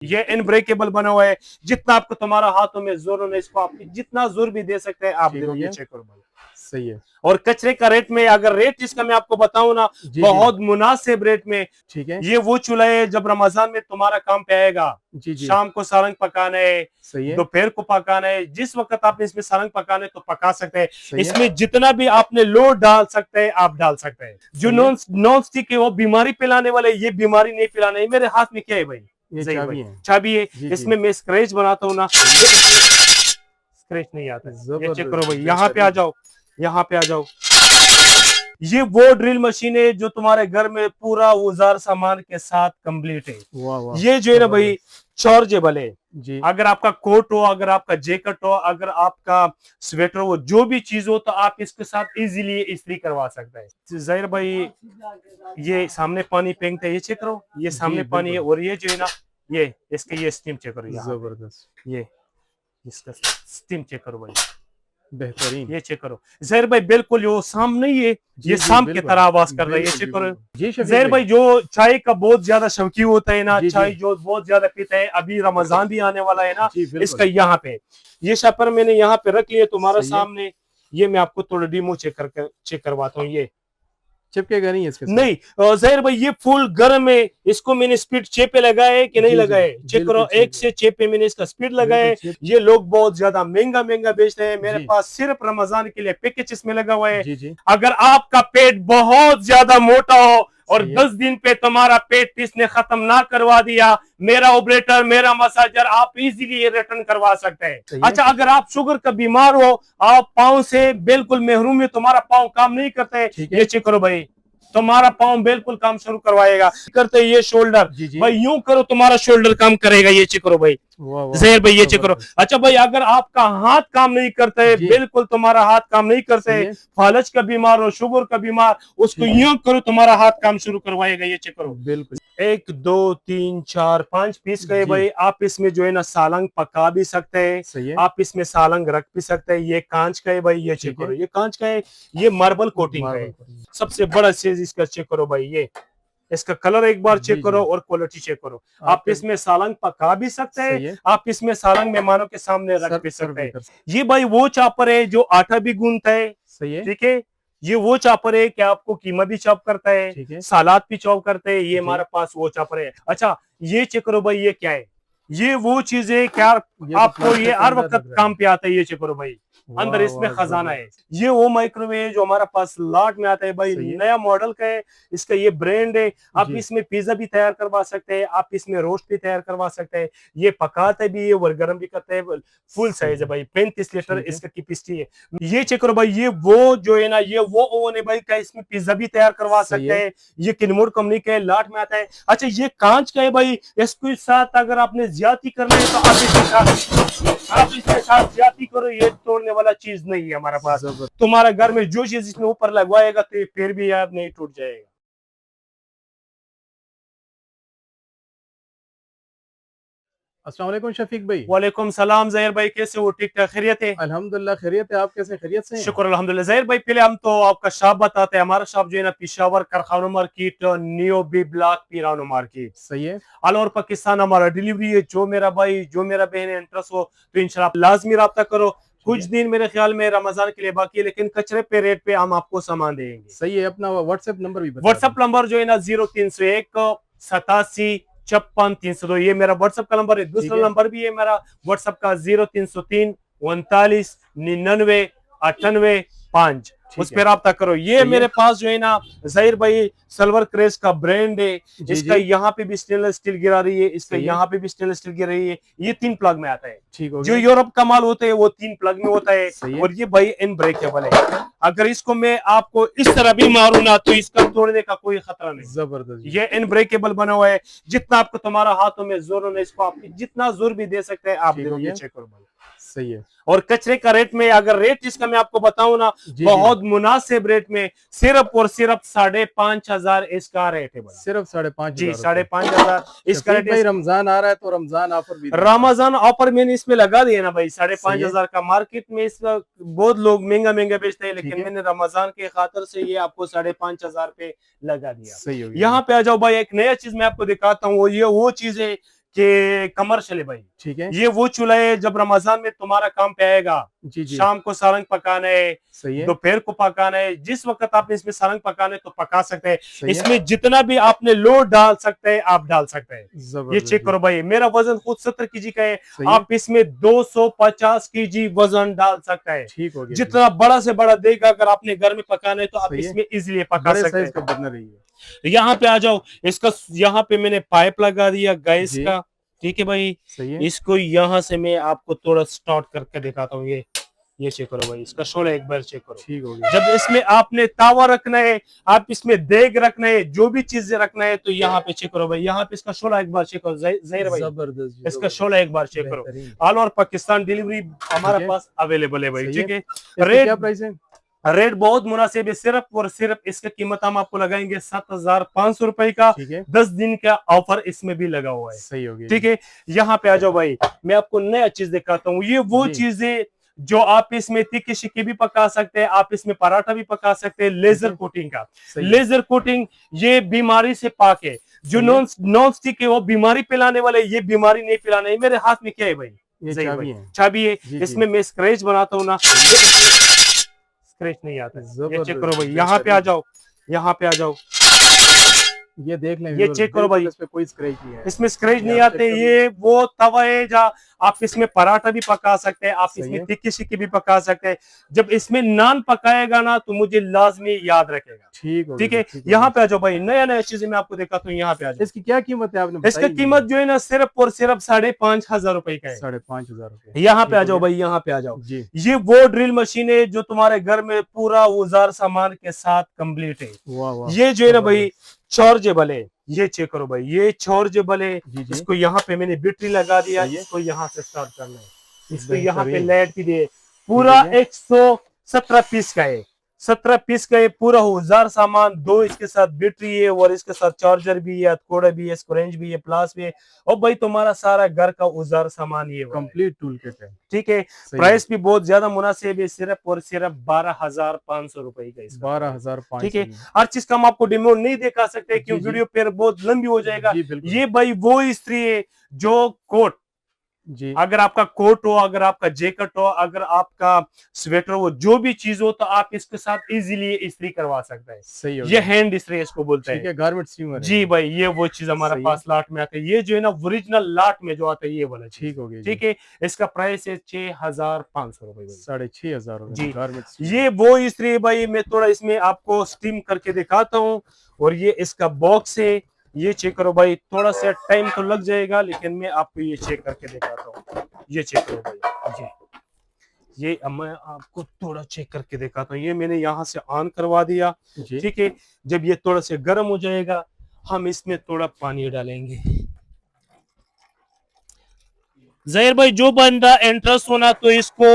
ये अनब्रेकेबल बना हुआ है। जितना आपको तुम्हारा हाथों में जोर होना, इसको आप जितना जोर भी दे सकते हैं आप ठीक दे हो दो। ये गया, चेक करो भाई। सही है। और कचरे का रेट में, अगर रेट इसका मैं आपको बताऊं ना, जी जी, बहुत मुनासिब रेट में। ठीक है। ये वो चूल्हा है जब रमजान में तुम्हारा काम पे आएगा। जी जी, शाम को सारंग पकाना है, सही है, दोपहर को पकाना है, जिस वक्त आपने इसमें सारंग पकाना है तो पका सकते हैं। सही है, इसमें जितना भी आपने लोड डाल सकते हैं आप डाल सकते हैं। जो सही है। नॉन स्टिक है वो बीमारी पिलाने वाले, ये बीमारी नहीं पिलाने। मेरे हाथ में क्या है भाई? ये जहीर भाई चाबी है। चाबी है। जी जी, इसमें मैं स्क्रैच बनाता हूँ ना, स्क्रैच नहीं आता है। ये चेक करो जबरदस्त, भाई, यहाँ पे आ बेहतरीन। जाओ, यहाँ पे आ जाओ। ये वो ड्रिल मशीन है जो तुम्हारे घर में पूरा औजार सामान के साथ कंप्लीट है। वाह वाह, ये जो है ना भाई, जबरदस्त। चार्जेबल है। जी, अगर आपका कोट हो, अगर आपका जैकेट हो, अगर आपका स्वेटर हो, जो भी चीज हो, तो आप इसके साथ इजीली इस्त्री करवा सकते हैं। जहीर भाई, ये सामने पानी फेंकते हैं, ये चेक करो, ये जी सामने पानी है। बिल्कुल, और ये जो है ना, ये इसके ये स्टीम चेक करो यहाँ पे, जबरदस्त, ये इसका स्टीम चेक करो भाई। बेहतरीन। ये चेक करो जहर भाई, बिल्कुल वो शाम नहीं है, ये जी जी, शाम की बिल्कुल तरह आवाज कर रहा है। ये बिल्कुल, चेक जी करो बिल्कुल जी, शफीक जहर भाई। भाई, जो चाय का बहुत ज्यादा शौकी होता है ना, जी जी चाय जो बहुत ज्यादा पीता है, अभी रमजान भी आने वाला है ना, जी, इसका बिल्कुल, यहाँ पे ये शपर मैंने यहाँ पे रख लिया तुम्हारा सही है। सामने। ये मैं आपको थोड़ा डिमो चेक करवाता हूँ। ये चिपकेगा नहीं इसके साथ। नहीं, जहीर भाई ये फुल गर्म है। इसको मैंने स्पीड छे पे लगाया है कि नहीं जी जी, लगाया है, चेक करो। बिल्कुल ठीक एक है, से छे पे मैंने इसका स्पीड लगाया बिल्कुल है। चिप। ये लोग बहुत ज्यादा महंगा महंगा बेचते हैं, मेरे जी पास सिर्फ रमजान के लिए पैकेज इसमें लगा हुआ है। जी जी, अगर आपका पेट बहुत ज्यादा मोटा हो और सही है, 10 दिन पे तुम्हारा पेट इसने खत्म ना करवा दिया, मेरा ऑपरेटर, मेरा मसाजर, आप इजीली ये रिटर्न करवा सकते हैं। सही है, अच्छा, अगर आप शुगर का बीमार हो, आप पाँव से बिल्कुल महरूम है, तुम्हारा पाँव काम नहीं करते, ठीक ये है। चेक करो भाई, तुम्हारा पाँव बिल्कुल काम शुरू करवाएगा। करते ये शोल्डर जी जी, भाई, यूं करो तुम्हारा शोल्डर काम करेगा। ये चेक करो भाई, वाह वाह, जहर भाई, ये चेक करो। जबरदस्त। अच्छा भाई, अगर आपका हाथ काम नहीं करता है, जी, बिल्कुल तुम्हारा हाथ काम नहीं करता सही है, है, फालज का बीमार हो, शुगर का बीमार, उसको ठीक है, यूं करो तुम्हारा हाथ काम शुरू करवाएगा। ये चेक करो। बिल्कुल। एक दो तीन चार पांच पीस गए जी, भाई। आप इसमें जो है ना सालंग पका भी सकते हैं, सही है, आप इसमें सालंग रख भी सकते हैं। ये कांच का है भाई, ये चेक ठीक है, करो, ये कांच का है, ये मार्बल कोटिंग का मार्बल है। पर। सबसे बड़ा चीज इसका चेक करो भाई, ये इसका कलर एक बार जी चेक जी, करो और क्वालिटी चेक करो। आप आपके। इसमें सालंग पका भी सकते हैं, सही है, आप इसमें सालंग मेहमानों के सामने रख भी सर्व सकते भी हैं। कर। ये भाई वो चापर है जो आटा भी गूंथता है, सही है, ठीक है। ये वो चापर है कि आपको कीमा भी चॉप करता है, ठीक है, सलाद भी चॉप करते हैं। ये जी, हमारे पास वो चापर है। अच्छा, ये चेक करो भाई, ये क्या है? ये वो चीज है क्या ये तो आपको ये प्लास्टिक के हर अंदर वक्त लग रहा काम है। पे आता है। ये चेक करो भाई, अंदर वाह इसमें वाह, खजाना है। जबरदस्त। ये वो माइक्रोवेव है जो हमारे पास लॉट में आता है भाई, सही है, नया मॉडल का है, इसका ये ब्रांड है। आप जी, इसमें पिज्जा भी तैयार करवा सकते हैं, आप इसमें रोस्ट भी तैयार करवा सकते हैं। ये पकाते भी है और गर्म भी करते हैं। फुल सही साइज है है, भाई, 35 लीटर ठीक है, इसका कैपेसिटी है। ये चेक करो भाई, ये वो जो है ना, ये वो ओवन है भाई का, इसमें पिज्जा भी तैयार करवा सही सकते है, हैं। ये किनमोड कंपनी का है, लाट में आता है। अच्छा, ये कांच का है भाई, इसके साथ अगर आपने ज्यादती करना है तो आप इसके साथ ज्यादती करो, ये तोड़ने वाला चीज नहीं है हमारे पास। जबर। तुम्हारा घर में जो चीज इसमें ऊपर लगवाएगा तो फिर भी यार नहीं टूट जाएगा। अस्सलाम वालेकुम शफीक भाई। वालेकुम सलाम जहर भाई, कैसे हो? ठीक ठाक, खैरियत है? अल्हम्दुलिल्लाह खैरियत है, आप कैसे खैरियत से हैं? शुक्र अल्हम्दुलिल्लाह। जहर भाई, पहले हम तो आपका शॉप बताते हैं। हमारा शॉप जो है ना, पिशावर कारखाना मार्केट, न्यू बी ब्लॉक, पिरानो मार्केट, सही है, ऑल ओवर पाकिस्तान हमारा डिलीवरी है। जो मेरा भाई, जो मेरा बहन इंटरेस्ट हो तो इंशाल्लाह लाजमी रब्ता करो। ठीक कुछ है, दिन मेरे ख्याल में रमजान के लिए बाकी है, लेकिन कचरे पे रेट पे हम आपको सामान देंगे। सही है। अपना व्हाट्सएप नंबर भी बता दें। व्हाट्सएप नंबर जो है ना, 0301 87 56 302, ये मेरा व्हाट्सएप का नंबर है। ठीक दूसरा है, नंबर भी है मेरा व्हाट्सएप का, 0303 39 99 5। उस ठीक पर है, रब्ता करो। ये सही है, मेरे पास जो है ना, जहीर भाई, सिल्वर क्रेस का ब्रांड है। जी इसका जी, यहाँ पे भी स्टेनलेस स्टील गिरा रही है, इसका सही है, यहाँ पे भी स्टेनलेस स्टील गिरा रही है। ये 3 प्लग में आता है। ठीक हो जो गया, यूरोप का माल होता है वो 3 प्लग में होता है। सही है, और ये भाई अनब्रेकेबल है। अगर इसको मैं आपको इस तरह भी मारू ना तो इसका तोड़ने का कोई खतरा नहीं। जबरदस्त जी, ये अनब्रेकेबल बना हुआ है। जितना आपको तुम्हारा हाथों में जोर होना, इसको आप जितना जोर भी दे सकते हैं आप ठीक दे हो दो। ये गया, चेक करो भाई। सही है, और कचरे का रेट में, अगर रेट इसका मैं आपको बताऊं ना, जी जी, बहुत मुनासिब रेट में, सिर्फ और सिर्फ 5,500 इसका रेट है भाई। सिर्फ 5,500 जी, रुपए। 5,500 इसका शफीक रेट भाई, है। रमजान आ रहा है तो रमजान ऑफर भी दें साथ। रमजान ऑफर मैंने इसमें लगा दिया ना भाई, साढ़े सही पांच है, हजार का। मार्केट में इसका बहुत लोग महंगा महंगा बेचते हैं, ठीक लेकिन है, मैंने रमजान के खातर से ये आपको 5,500 पे लगा दिया। सही हो गया जी, यहाँ पे आ जाओ भाई, एक नया चीज मैं आपको दिखाता हूँ। ये वो चीज है कि कमर्शियल है भाई। ठीक है। ये वो चूल्हा है जब रमजान में तुम्हारा काम पे आएगा। जी जी। शाम को सारंग पकाना है, सही है। दोपहर को पकाना है, जिस वक्त आपने इसमें सारंग पकाना है तो पका सकते हैं। सही है। इसमें जितना भी आपने लोड डाल सकते हैं आप डाल सकते हैं। ये जबरदस्त चेक जी। करो भाई, मेरा वजन खुद 70 केजी का है। सही है। आप इसमें 250 केजी वजन डाल सकते हैं। ठीक हो गया जी। जितना बड़ा से बड़ा देगा अगर आपने घर में पकाना है तो आप सही है। इसमें इजीली पका बड़े सकते साइज हैं। का बर्नर है ये। यहाँ पे आ जाओ, इसका यहाँ पे मैंने पाइप लगा दिया गैस जी। का। ठीक है भाई, सही है। इसको यहाँ से मैं आपको थोड़ा स्टार्ट करके दिखाता हूँ। ये चेक करो भाई, इसका शोला एक बार चेक करो। ठीक हो गया। जब इसमें आपने तावा रखना है, आप इसमें देग रखना है, जो भी चीजें रखना है तो यहाँ पे चेक करो भाई। यहाँ पे इसका शोला एक बार चेक करो जहीर भाई, जबरदस्त जी, इसका जबरदस्त। शोला एक बार चेक करो। बेहतरीन। ऑल ओवर पाकिस्तान डिलीवरी हमारे ठीक है। पास अवेलेबल है भाई। सही ठीक है, इसका रेट क्या प्राइस है? रेट बहुत मुनासिब है। सिर्फ और सिर्फ इसका कीमत हम आपको लगाएंगे 7,500 रुपए का। ठीक है। 10 दिन का ऑफर इसमें भी लगा हुआ है। सही हो गया। ठीक है, यहाँ पे आ जाओ भाई, मैं आपको नया चीज दिखाता हूँ। ये वो जी। चीजें जो आप इसमें तिक्की शिक्की भी पका सकते हैं, आप इसमें पराठा भी पका सकते हैं। लेजर कोटिंग का, सही है। लेजर कोटिंग ये बीमारी से पाक है। जो सही है। नॉन स्टिक है वो बीमारी पिलाने वाले, ये बीमारी नहीं पिलाने। मेरे हाथ में क्या है भाई? ये जहीर चाबी भाई, है। चाबी है। जी, जी। इसमें मैं स्क्रैच बनाता हूँ ना, स्क्रैच नहीं आता है। ये चेक करो भाई, यहाँ पे आ जाओ, यहाँ पे आ जाओ, ये देख लें, ये चेक करो भाई, इस पे कोई स्क्रैच नहीं है। इसमें स्क्रैच नहीं ये आप आते। चेक कर ये वो तवा है जहाँ आप इसमें पराठा भी पका सकते हैं, आप सही इसमें है। टिक्की शिक्की भी पका सकते हैं। जब इसमें नान पकाएगा ना तो मुझे लाजमी याद रखेगा। ठीक हो ठीक गया, है, ठीक हो यहाँ गया। पे आ जाओ भाई, नया नया चीजें मैं आपको दिखाता हूँ। यहाँ पे आ जाओ। इसकी क्या कीमत है आपने इसका बताई कीमत जो है ना सिर्फ और सिर्फ 5,500 रुपए का है। 5,500 रुपए। यहाँ पे ठीक आ हो जाओ गया। भाई, यहाँ पे आ जाओ। जी। ये वो ड्रिल मशीन है जो तुम्हारे घर में पूरा औजार सामान के साथ कंप्लीट है। वाह वाह। ये जो है ना भाई चार्जेबल है। ये चेक करो भाई, ये चार्जेबल है। जी, जी। इसको यहाँ पे मैंने बैटरी लगा दिया, सही है। इसको यहाँ से स्टार्ट करना है। इसको यहाँ पे बेहतरीन। लाइट भी दिए। पूरा ठीक है। 117 पीस का है, 17 पीस का है पूरा औजार सामान। 2 इसके साथ बैटरी है और इसके साथ चार्जर भी है, कोड़ा भी है, स्क्रेंच भी है, प्लास भी है। और भाई तुम्हारा सारा घर का औजार सामान ये कंप्लीट टूल किट है। ठीक है। सही प्राइस भी बहुत ज्यादा मुनासिब है, सिर्फ और सिर्फ 12,500 रुपए का इसका। 12,500। ठीक है, हर चीज का हम आपको डिमो नहीं दिखा सकते क्योंकि जी, जी। वीडियो फिर बहुत लंबी हो जाएगा। जी, बिल्कुल। ये भाई वो इस्त्री है जो कोट, जी। अगर आपका कोट हो, अगर आपका जैकेट हो, अगर आपका स्वेटर हो, जो भी चीज हो तो आप इसके साथ इजीली इस्त्री करवा सकते हैं। सही हो ये गया। हैंड इस्त्री इसको बोलते ठीक हैं। है, गारमेंट स्टीमर है। जी भाई, ये वो चीज हमारे सही पास लाट में आता है। ये जो है ना ओरिजिनल लाट में जो आता है ये वाला चीज। ठीक हो गया। ठीक है, इसका प्राइस है 6,500 रुपए। 6,500 रुपए। जी। गारमेंट। ये वो इस्त्री है भाई, मैं थोड़ा इसमें आपको स्टीम करके दिखाता हूँ। और ये इसका बॉक्स है, ये चेक करो भाई। थोड़ा सा टाइम तो लग जाएगा लेकिन मैं आपको ये चेक करके दिखाता हूँ। ये चेक करो भाई, ये अब मैं आपको थोड़ा चेक करके दिखाता हूँ। ये मैंने यहाँ से ऑन करवा दिया। जी। ठीक है, जब ये थोड़ा से गर्म हो जाएगा हम इसमें थोड़ा पानी डालेंगे। जहीर भाई, जो बंदा इंटरेस्ट होना तो इसको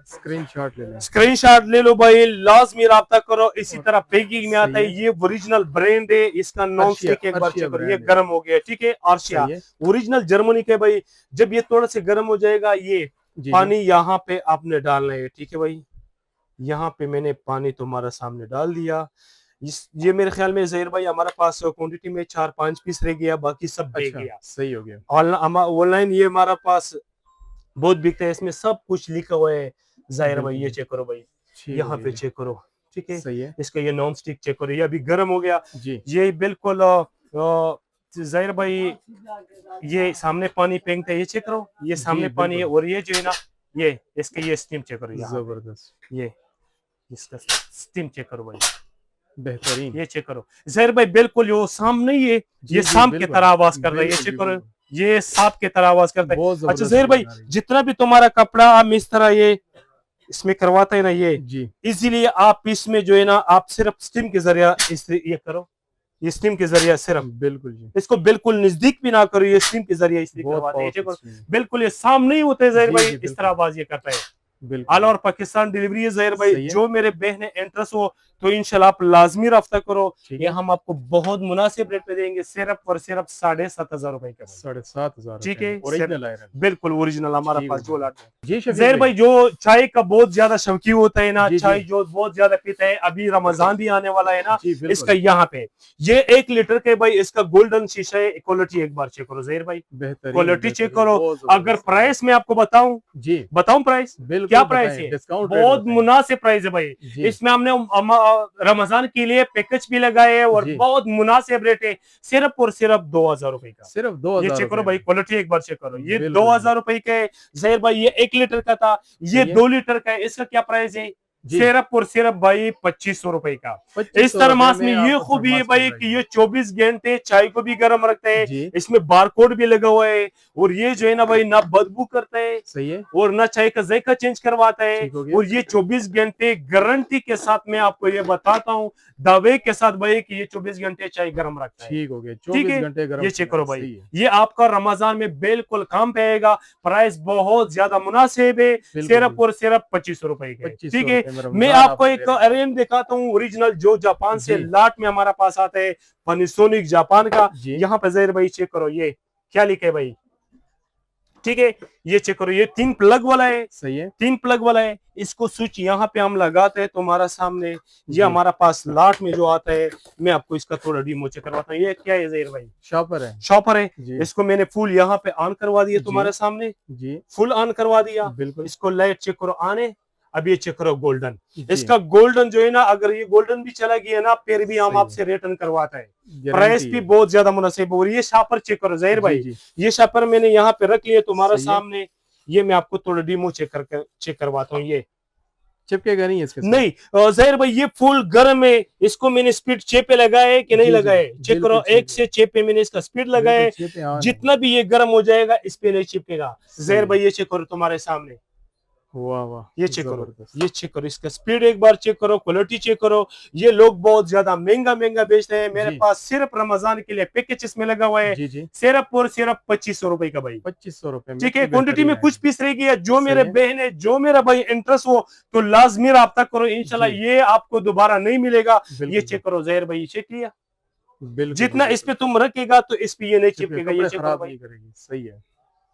स्क्रीनशॉट ले लें। स्क्रीनशॉट ले लो भाई, लाजमी राब्ता करो। इसी तरह पैकिंग में आता है। ये ओरिजिनल ब्रांड है, इसका नॉन स्टिक एक बार अर्शिया चेक करो। ये ब्रांड है। गर्म हो गया। ठीक है, आर्शिया सही है। ओरिजिनल जर्मनी के भाई। जब ये थोड़ा से गर्म हो जाएगा ये जी, पानी यहाँ पे आपने डालना है। ठीक है भाई, यहाँ पे मैंने पानी तुम्हारा सामने डाल दिया। ये मेरे ख्याल में जहीर भाई हमारे पास क्वांटिटी में 4-5 पीस रह गया, बाकी सब बिक अच्छा, गया। सही हो गया। ऑनलाइन ये हमारा पास बहुत बिकता है, इसमें सब कुछ लिखा हुआ है। जाहिर भाई ये चेक करो भाई, ठीक यहाँ हो पे गया। चेक करो। ठीक है, सही है। इसका ये नॉन स्टिक चेक करो, ये अभी गर्म हो गया। जी। ये बिल्कुल जाहिर भाई ये सामने पानी फेंकता है, ये चेक करो। ये सामने पानी है और ये जो है ना ये इसका ये स्टीम चेक करो। जबरदस्त। ये इसका स्टीम चेक करो भाई, बेहतरीन। ये चेक करो। जहीर भाई बिल्कुल वो सामने ही है, जी, ये जी, सांप की बिल्कुल। तरह आवाज कर रहा है। ये बिल्कुल, चेक जी, करो, बिल्कुल। ये सांप की तरह आवाज करता है। बहुत अच्छा जबरदस्त जहीर भाई, बना रही है। जितना भी तुम्हारा कपड़ा हम इस तरह ये इसमें करवाते हैं ना, ये जी। इजीली आप इसमें जो है ना आप सिर्फ स्टीम के जरिया ये करो। ये स्टीम के जरिया सिर्फ, बिल्कुल जी। इसको बिल्कुल नजदीक भी ना करो, ये स्टीम के जरिए इसलिए बहुत करवाते हैं। powerful steam है। बिल्कुल ये सामने ही होते हैं जहीर जी, भाई, जी, इस बिल्कुल। तरह आवाज ये करता है। बिल्कुल। ऑल ओवर पाकिस्तान डिलीवरी है जहीर भाई। सही है। जो मेरे बहन इंटरेस्ट हो तो इंशाल्लाह आप लाजमी रफ्ता करो। ठीक ये है। हम आपको बहुत मुनासिब रेट पे देंगे, सिर्फ और सिर्फ 7,500 रुपए का। 7,500 ठीक है, ओरिजिनल आयरन। बिल्कुल ओरिजिनल हमारा ठीक पास हो जो गया। लाट है। जी शफीक जहर भाई जो चाय का बहुत ज्यादा शौकी होता है ना, जी, चाय जी। जो बहुत ज्यादा पीता है, अभी रमजान भी आने वाला है ना, जी इसका बिल्कुल यहाँ पे ये 1 लीटर के भाई इसका गोल्डन शीशा है। क्वालिटी एक बार चेक करो जहर भाई, बेहतरीन क्वालिटी चेक बेहतरीन करो। बहुत अगर जबरदस्त। प्राइस में आपको बताऊं, जी बताऊं प्राइस क्या बिल्कुल प्राइस बताएं, है, डिस्काउंट रेट बहुत बताएं। मुनासिब प्राइस है भाई। जी इसमें हमने रमजान के लिए पैकेज भी लगाए है और जी बहुत मुनासिब रेट है, सिर्फ और सिर्फ 2,000 रुपए का। सिर्फ ये 2,000 चेक करो रुपए भाई, में। क्वालिटी एक बार चेक करो, ये बिल्कुल जी 2,000 रुपए का है। जहर भाई ये 1 लीटर का था, ये सही है। 2 लीटर का है, इसका क्या प्राइस है, जी सिर्फ और सिर्फ भाई 2,500 रुपए का। इस 2,500 रुपए थर्मास में में ये आपको खूबी है थर्मास मिल भाई रहा कि है। ये 24 घंटे चाय को भी गर्म रखता है, जी इसमें बारकोड भी लगा हुआ है, और ये जो है ना भाई ना बदबू करता है सही है। और ना चाय का जायका चेंज करवाता है। ठीक हो गया। और ये 24 घंटे गारंटी के साथ मैं आपको ये बताता हूँ, दावे के साथ भाई कि ये 24 घंटे चाय गर्म रखता है। ठीक हो गया, ठीक 24 है, घंटे गर्म ये चेक करो भाई, सही है। ये आपका रमजान में बिल्कुल काम पे आएगा। प्राइस बहुत ज्यादा मुनासिब है, बिल्कुल सिर्फ और सिर्फ 2,500 रुपए का है। 2,500 ठीक है, रुपए में मैं रमजान आपको आपको एक दे रहे हैं। अरेंज दिखाता हूँ ओरिजिनल, जो जापान से जी लाट में हमारा पास आता है, पैनासोनिक जापान का। जी यहाँ पे जहर भाई चेक करो, ये क्या लिखे है भाई, ठीक है, ये चेक करो, ये 3 प्लग वाला है, सही है। 3 प्लग वाला है। इसको स्विच यहाँ पे हम लगाते हैं तुम्हारा सामने, ये जी हमारा पास लाट में जो आता है। मैं आपको इसका थोड़ा डीमो चेक करवाता हूँ। ये क्या है जहर भाई, शॉपर है। शॉपर है। जी इसको मैंने फुल यहाँ पे ऑन करवा दिया जी तुम्हारे सामने, जी फुल ऑन करवा दिया। बिल्कुल इसको लाइट चेक करो आने, अब ये चेक करो गोल्डन। जी इसका गोल्डन जो है ना, अगर ये गोल्डन भी चला गया ना, फिर भी हम सही है। आपसे रिटर्न करवाता है। प्राइस गारंटी भी है। बहुत ज्यादा मुनासिब। और ये शापर चेक करो जहर जी भाई, जी ये शापर मैंने यहाँ पे रख लिया तुम्हारा सही है। सामने। ये मैं आपको थोड़ा डीमो चेक करवाता हूँ। ये चिपकेगा नहीं इसके साथ। नहीं जहर भाई, ये फुल गर्म है। इसको मैंने स्पीड 6 पे लगाया है कि नहीं जी जी लगाया है, चेक करो, बिल्कुल 1 से 6 पे मैंने इसका स्पीड लगाया बिल्कुल है। 6 पे ऑन है। जितना भी ये गर्म हो जाएगा, इस पे नहीं चिपकेगा। सही जहर है। भाई ये चेक करो तुम्हारे सामने, वाह वाह ये चेक करो, जबरदस्त। ये चेक करो, इसका स्पीड एक बार चेक करो, क्वालिटी चेक करो। ये लोग बहुत ज्यादा महंगा महंगा बेचते हैं, मेरे जी पास सिर्फ रमजान के लिए पैकेज इसमें लगा हुआ है, जी जी सिर्फ और सिर्फ 2,500 रुपए का भाई। 2,500 रुपए में ठीक है, तो क्वांटिटी में बेहतरीन कुछ है। पीस रह गया, जो सही मेरे है। बहन है, जो मेरा भाई इंटरेस्ट हो तो लाजमी रब्ता करो, इंशाल्लाह जी ये आपको दोबारा नहीं मिलेगा। ये बिल्कुल चेक करो जहर भाई, चेक किया, बिल्कुल जितना जी, इस पे तुम रखेगा तो इस पे ये नहीं चिपके चिपकेगा। ये कपड़े चेक करो खराब भाई, नहीं करेगी। सही है।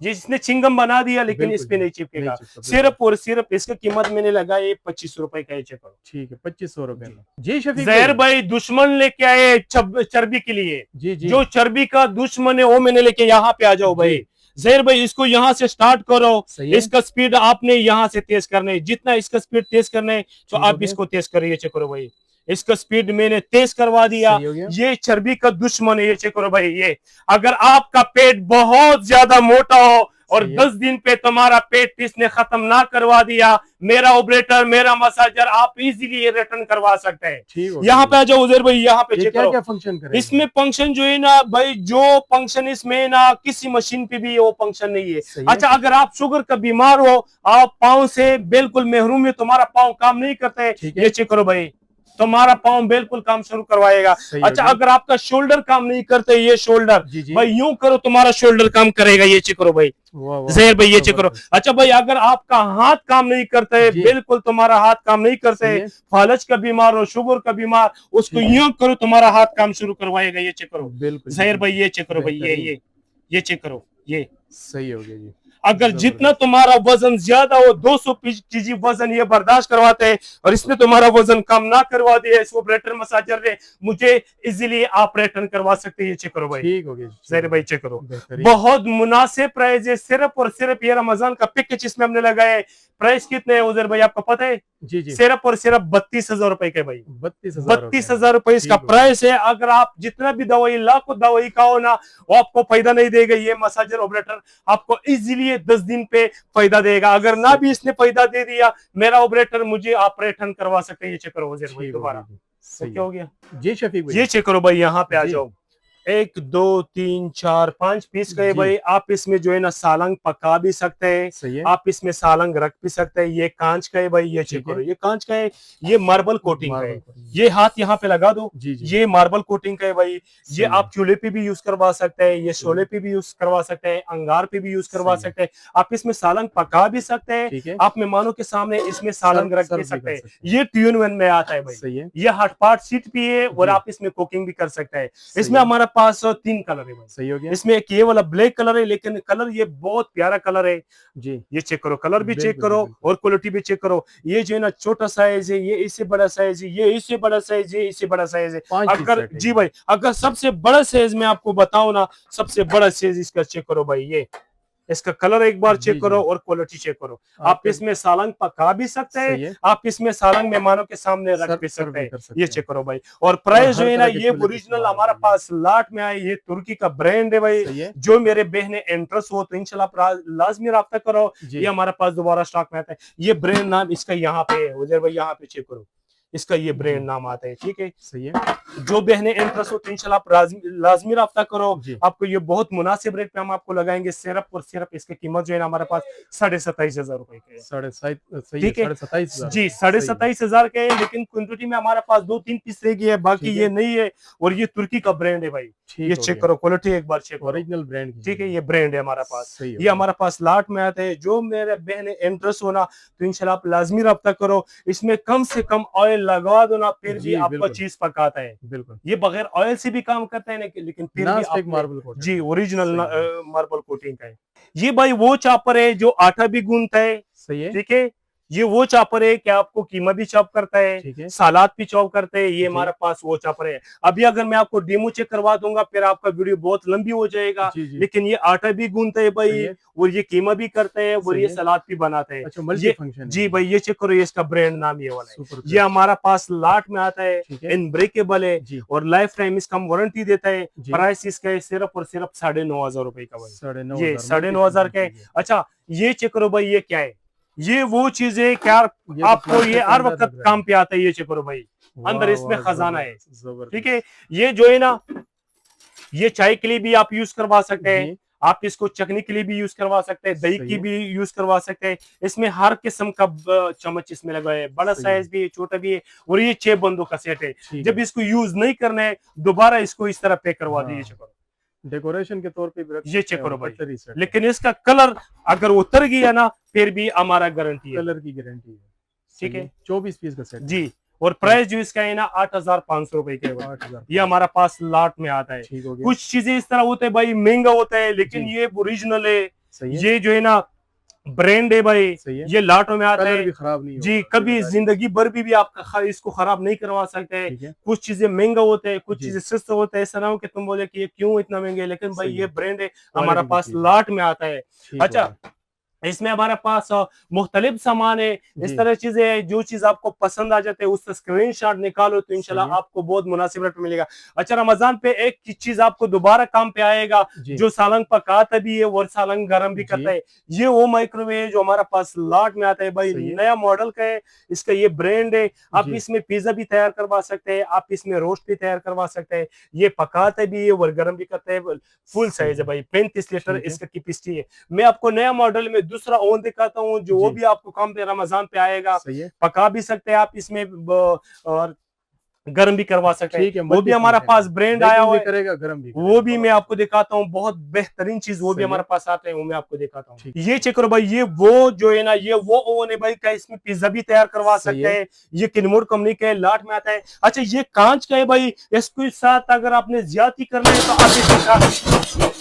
ये इसने चिंगम बना दिया लेकिन इस बिल्कुल पे जी नहीं नहीं चिपकेगा। चिपका बिल्कुल। सिर्फ और सिर्फ इसकी कीमत मैंने लगाई 2,500 रुपए का। ये चेक करो, ठीक है 2,500 रुपए जी। में। जी शफीक जहर भाई। भाई दुश्मन लेके आए चर्बी के लिए, जी जी जो चर्बी का दुश्मन है वो मैंने लेके यहाँ पे आ जाओ जी भाई। जहर भाई इसको यहाँ से स्टार्ट करो, सही है। इसका स्पीड आपने यहाँ से तेज करना है, जितना इसका स्पीड तेज करना है तो ठीक हो आप गया। इसको तेज करिए। चेक करो भाई, इसका स्पीड मैंने तेज करवा दिया। सही हो गया। ये चर्बी का दुश्मन है। ये चेक करो भाई, ये अगर आपका पेट बहुत ज्यादा मोटा हो और सही है। 10 दिन पे तुम्हारा पेट इसने खत्म ना करवा दिया, मेरा ऑपरेटर, मेरा मसाजर, आप इजीली ये रिटर्न करवा सकते हैं। ठीक हो यहाँ गया। पे आ जाओ उजैर भाई, यहाँ पे ये चेक क्या करो। क्या फंक्शन करेगा? इसमें फंक्शन जो है ना भाई, जो फंक्शन इसमें ना किसी मशीन पे भी वो फंक्शन नहीं है। सही है। अच्छा, अगर आप शुगर का बीमार हो, आप पाँव से बिल्कुल महरूम है, तुम्हारा पाँव काम नहीं करता है, ठीक है। ये चेक करो भाई, तुम्हारा पाँव बिल्कुल काम शुरू करवाएगा। सही हो अच्छा, गया। अगर आपका शोल्डर काम नहीं करते, ये शोल्डर जी जी भाई यूं करो, तुम्हारा शोल्डर काम करेगा। ये चेक करो भाई, वाह वाह जहर भाई ये चेक करो। जबरदस्त। अच्छा भाई, अगर आपका हाथ काम नहीं करता है, जी। बिल्कुल तुम्हारा हाथ काम नहीं करता सही है, है। फालज का बीमार हो, शुगर का बीमार, उसको ठीक है। यूं करो, तुम्हारा हाथ काम शुरू करवाएगा। ये चेक करो बिल्कुल जहर भाई, ये चेक करो भाई, बेहतरीन। ये चेक करो। ये सही हो गया जी। अगर जितना जबरदस्त। तुम्हारा वजन ज्यादा हो, 200 केजी वजन ये बर्दाश्त करवाते हैं, और इसने तुम्हारा वजन कम ना करवा दिया, इस ऑपरेटर मसाजर ने, मुझे इजीली आप रिटर्न करवा सकते हैं। ये चेक करो भाई, ठीक हो गया। जहर भाई चेक करो, बेहतरीन। बहुत मुनासिब प्राइस है। सिर्फ और सिर्फ ये रमजान का पैकेज इसमें हमने लगाया है। प्राइस कितने है उजैर भाई, आपको पता है? जी जी सिर्फ और सिर्फ 32,000 रुपए के भाई, 32,000 रुपए इसका ठीक हो प्राइस है। अगर आप जितना भी दवाई, लाखों दवाई खाओ ना, वो आपको फायदा नहीं देगा। ये मसाजर ऑपरेटर आपको इजीली 10 दिन पे फायदा देगा। अगर ना भी इसने फायदा दे दिया, मेरा ऑपरेटर, मुझे आप रिटर्न करवा सकते हैं। ये चेक करो उजैर भाई, ठीक हो दोबारा गया जी। तो सही क्या हो है। गया? जी शफीक भाई। ये चेक करो भाई, यहाँ पे आ जी। जाओ, 1 2 3 4 5 पीस का है जी। भाई। आप इसमें जो है ना सालंग पका भी सकते हैं, सही है। आप इसमें सालंग रख भी सकते हैं। ये कांच का है भाई, ये चेक ठीक है। करो, ये कांच का है, ये मार्बल कोटिंग का है। Marble coating. ये हाथ यहाँ पे लगा दो, जी, जी। ये मार्बल कोटिंग का है भाई। ये सही है। आप चूल्हे पे भी यूज करवा सकते हैं, ये सही शोले है। पे भी यूज करवा सकते हैं, अंगार पे भी यूज करवा सही है। सकते हैं। आप इसमें सालंग पका भी सकते हैं, ठीक है। आप मेहमानों के सामने इसमें सालंग रख भी सर्व भी सकते कर हैं। सकते हैं। ये ट्यून वन में आता है भाई। सही है। ये हॉट पॉट सीट भी है और जी। आप इसमें कुकिंग भी कर सकते हैं। सही इसमें है। हमारे पास 3 कलर है भाई। सही हो गया। इसमें एक ये वाला ब्लैक कलर है, लेकिन कलर ये बहुत प्यारा कलर है। जी। ये चेक करो, कलर भी चेक बिल्कुल जी, करो बिल्कुल। और क्वालिटी भी चेक करो। ये जो है ना छोटा साइज है, ये इससे बड़ा साइज है, ये इससे बड़ा साइज है, इससे बड़ा साइज है। 5 पीस अगर सेट है जी ये। भाई, अगर सबसे बड़ा साइज मैं आपको बताऊं ना, सबसे बड़ा साइज इसका चेक करो भाई। ये इसका कलर एक बार चेक जी, करो जी। और क्वालिटी चेक करो। आप आपके इसमें सालंग पका भी सकते हैं, सही है। आप इसमें सालंग मेहमानों के सामने रख भी सर्व सकते भी हैं। कर सकते ये हैं। चेक करो भाई। और और प्राइस जो हर है ना, तरह के ये चूल्हे पे ओरिजिनल इस्तेमाल हमारे होगा ये। पास लाट में आए, ये तुर्की का ब्रांड है भाई। सही है। जो मेरे बहने इंटरेस्ट हो तो इंशाल्लाह आप लाजमी रब्ता करो। जी। ये हमारे पास दोबारा स्टॉक में आता है। ये ब्रांड नाम इसका यहाँ पे है, उधर भाई यहाँ पे चेक करो, इसका ये जी। ब्रांड नाम आता है। ठीक है, सही है। जो बहने इंटरेस्ट हो तो इंशाल्लाह आप लाजमी रब्ता करो। जी। आपको ये बहुत मुनासिब रेट पे हम आपको लगाएंगे। सिर्फ और सिर्फ इसकी कीमत जो है ना हमारे पास 27,500 रुपए की है। 27,500 सही है। ठीक है 27,500 जी, सही है। 27,500 के है, लेकिन क्वांटिटी में हमारे पास 2-3 पीस रह गई है, बाकी ठीक ये है। नहीं है। और ये तुर्की का ब्रांड है भाई। ये ठीक हो चेक गया। करो, क्वालिटी एक बार चेक करो। ओरिजिनल ब्रांड की ठीक है, है ये ब्रांड है हमारा पास। सही हो ये गया। हमारा पास लाट में आते हैं। जो मेरे बहन इंटरेस्ट होना तो इंशाल्लाह आप लाजमी रब्ता करो। इसमें कम से कम ऑयल लगवा दो ना, फिर भी जी, आपका बिल्कुल। चीज पकाता है। बिल्कुल। ये बगैर ऑयल से भी काम करता है ना, लेकिन फिर भी नॉन स्टिक आपने मार्बल कोटेड जी है। ओरिजिनल सही है। मार्बल कोटिंग का है। ये भाई वो चापर है जो आटा भी गूंथता है। सही है। ठीक है, ये वो चॉपर है कि आपको कीमा भी चॉप करता है, ठीक है। सलाद भी चॉप करते हैं। ये जी। हमारे पास वो चॉपर है। अभी अगर मैं आपको डेमो चेक करवा दूंगा फिर आपका वीडियो बहुत लंबी हो जाएगा। जी, जी। लेकिन ये आटा भी गूंथता है सही भाई, है। और ये कीमा भी करता है, और सही ये है। सलाद भी बनाता है। अच्छा मल्टी ये फंक्शन है जी ये। भाई, ये चेक करो, ये इसका ब्रांड नाम ये वाला है। सुपर ये हमारा पास लाट में आता है, ठीक है। अनब्रेकेबल है, जी। और लाइफ टाइम इसका हम वारंटी देता है। जी। प्राइस इसका है सिर्फ और सिर्फ 9,500 रुपए का भाई। 9,500 ये 9,500 का है। अच्छा, ये चेक करो भाई, ये क्या है? ये वो चीज है क्या ये तो आपको ये प्लास्टिक के हर अंदर वक्त लग रहा काम है। पे आता है। ये चेक करो भाई, अंदर वाह, इसमें वाह, खजाना है। जबरदस्त। ठीक है, ये जो है ना, ये चाय के लिए भी आप यूज करवा सकते हैं, जी। आप इसको चटनी के लिए भी यूज करवा सकते हैं, दही सही की है। भी यूज करवा सकते हैं। इसमें हर किस्म का चम्मच इसमें लगा है, बड़ा सही साइज है। भी है, छोटा भी है। और ये 6 बंदों का सेट है। ठीक जब है। इसको यूज नहीं करना है, दोबारा इसको इस तरह पैक करवा हाँ। दीजिए। चेक करो, डेकोरेशन के तौर पे भी रख ये सकते चेक हैं करो और भाई। कटलरी सेट है। लेकिन इसका कलर अगर उतर गया ना, फिर भी हमारा गारंटी है। कलर की गारंटी है। ठीक सही है। 24 पीस का सेट है। जी, और प्राइस जो इसका है ना 8,500 रुपए के है। 8,000 ये हमारा पास लाट में आता है। ठीक हो गया। कुछ चीजें इस तरह होते हैं भाई, महंगा होता है, लेकिन जी। ये ओरिजिनल है। सही है। ये जो है ना ब्रांड है भाई, सही है। ये लाटों में आता कलर है। भी खराब नहीं जी, होगा। कभी जिम्मेदारी। जिंदगी भर भी आपका इसको खराब नहीं करवा सकते। ठीक है। कुछ चीजें महंगा होते हैं, कुछ जी। चीजें सस्ता होता है। ऐसा ना हो कि तुम बोले कि ये क्यों इतना महंगे है, लेकिन भाई सही ये है। ब्रांड है, हमारा क्वालिटी की पास चीज है। लाट में आता है। ठीक हो अच्छा, गया। इसमें हमारे पास मुख्तलिफ सामान है। इस जी। तरह चीजें हैं, जो चीज आपको पसंद आ जाते हैं उसका स्क्रीनशॉट निकालो तो इंशाल्लाह सही है। आपको बहुत मुनासिब रेट में मिलेगा। अच्छा, रमजान पे एक चीज आपको दोबारा काम पे आएगा, जी। जो सालंग पकाता भी है और सालंग गर्म भी जी। करता है। ये वो माइक्रोवेव है जो हमारा पास लॉट में आता है भाई, सही है। नया मॉडल का है। इसका ये ब्रांड है। आप जी। इसमें पिज्जा भी तैयार करवा सकते हैं, आप इसमें रोस्ट भी तैयार करवा सकते हैं। ये पकाता भी है और गर्म भी करता है। फुल सही साइज है है। भाई, 35 लीटर ठीक है। इसका कैपेसिटी है। मैं आपको नया मॉडल में दूसरा ओवन दिखाता हूँ, जो वो जी। भी आपको काम पे रमजान पे आएगा। सही है। पका भी सकते हैं आप इसमें, और गर्म भी करवा सकते हैं। ठीक है। वो भी हमारा पास ब्रांड आया हुआ भी है, करेगा, गरम भी वो भी करेगा। मैं आपको दिखाता हूँ। बहुत बेहतरीन चीज वो भी सही है। हमारे पास आते हैं, वो मैं आपको दिखाता हूँ। ठीक। ये चेक करो भाई, ये वो जो है ना, ये वो ओवन है भाई का, इसमें पिज्जा भी तैयार करवा सही सकते है। हैं। ये किनमोर कंपनी का है, लाट में आता है। अच्छा, ये कांच का है भाई। इसके साथ अगर आपने ज्यादती करना है तो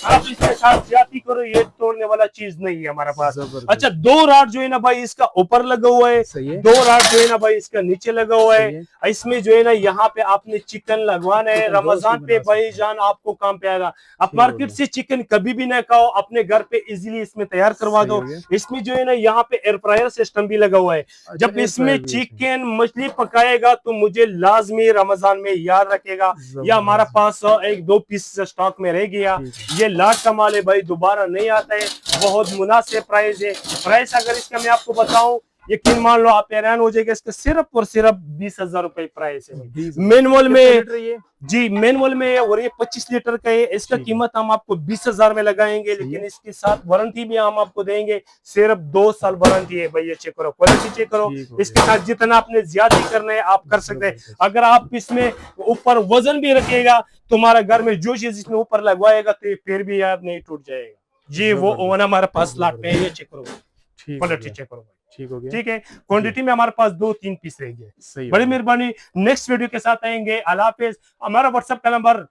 आप इसके साथ ज्यादती करो, ये तोड़ने वाला चीज नहीं है हमारे पास। जबरदस्त। अच्छा, 2 राड जो है ना भाई इसका ऊपर लगा हुआ है, सही है। 2 राड जो है ना भाई इसका नीचे लगा हुआ सही है। है। इसमें जो है ना यहाँ पे आपने चिकन लगवाना है, चिकन रोस्ट रमजान भी पे बना सकते भाई हैं। जान आपको काम पे आएगा। आप ठीक हो मार्केट गया। से चिकन कभी भी ना खाओ, अपने घर पे इजीली इसमें तैयार करवा सही दो। हो गया। इसमें जो है ना यहाँ पे एयर फ्रायर सिस्टम भी लगा हुआ है। अच्छा, जब एयर इसमें फ्रायर भी है इसमें। चिकन मछली पकाएगा तो मुझे लाजमी रमजान में याद रखेगा। ये हमारा जबरदस्त। पास 1-2 पीस स्टॉक में रह गया। ठीक है। ये लाट का माल है भाई, दोबारा नहीं आता है। बहुत मुनासिब प्राइस है। प्राइस अगर इसका मैं आपको बताऊं, यकीन मान लो आप हैरान हो जाएगा, इसका सिर्फ और सिर्फ 20,000 रुपए प्राइस है। 20 मैनुअल कितना में लीटर ये? जी मैनुअल में है और ये 25 लीटर का है। इसका ठीक है। कीमत हम आपको 20,000 में लगाएंगे, सही लेकिन है। इसके साथ वारंटी भी हम आपको देंगे, सिर्फ 2 साल वारंटी है भाई। ये चेक करो, क्वालिटी चेक करो। ठीक हो इसके गया। साथ जितना आपने ज्यादा करना है आप कर सकते हैं। जबरदस्त। अगर आप इसमें ऊपर वजन भी रखिएगा, तुम्हारा घर में जो चीज इसमें ऊपर लगवाएगा तो ये फिर भी यार नहीं टूट जाएगा। जी वो जबरदस्त। ओवन हमारे पास लाट में है, ये चेक करो, ठीक हो क्वालिटी गया। चेक करो भाई। ठीक हो गया। ठीक है, क्वांटिटी में हमारे पास 2-3 पीस रहेंगे। सही हो बड़ी गया। मेहरबानी, नेक्स्ट वीडियो के साथ आएंगे। अल्लाह हाफिज। हमारा व्हाट्सएप का नंबर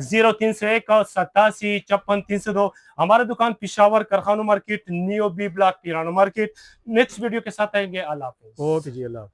0301 87 5302। हमारा दुकान पिशावर कारखाना मार्केट, नियो बी ब्लॉक, पिरानो मार्केट। नेक्स्ट वीडियो के साथ आएंगे। अल्लाह हाफिज। ओके जी, अल्लाह हाफ़िज़।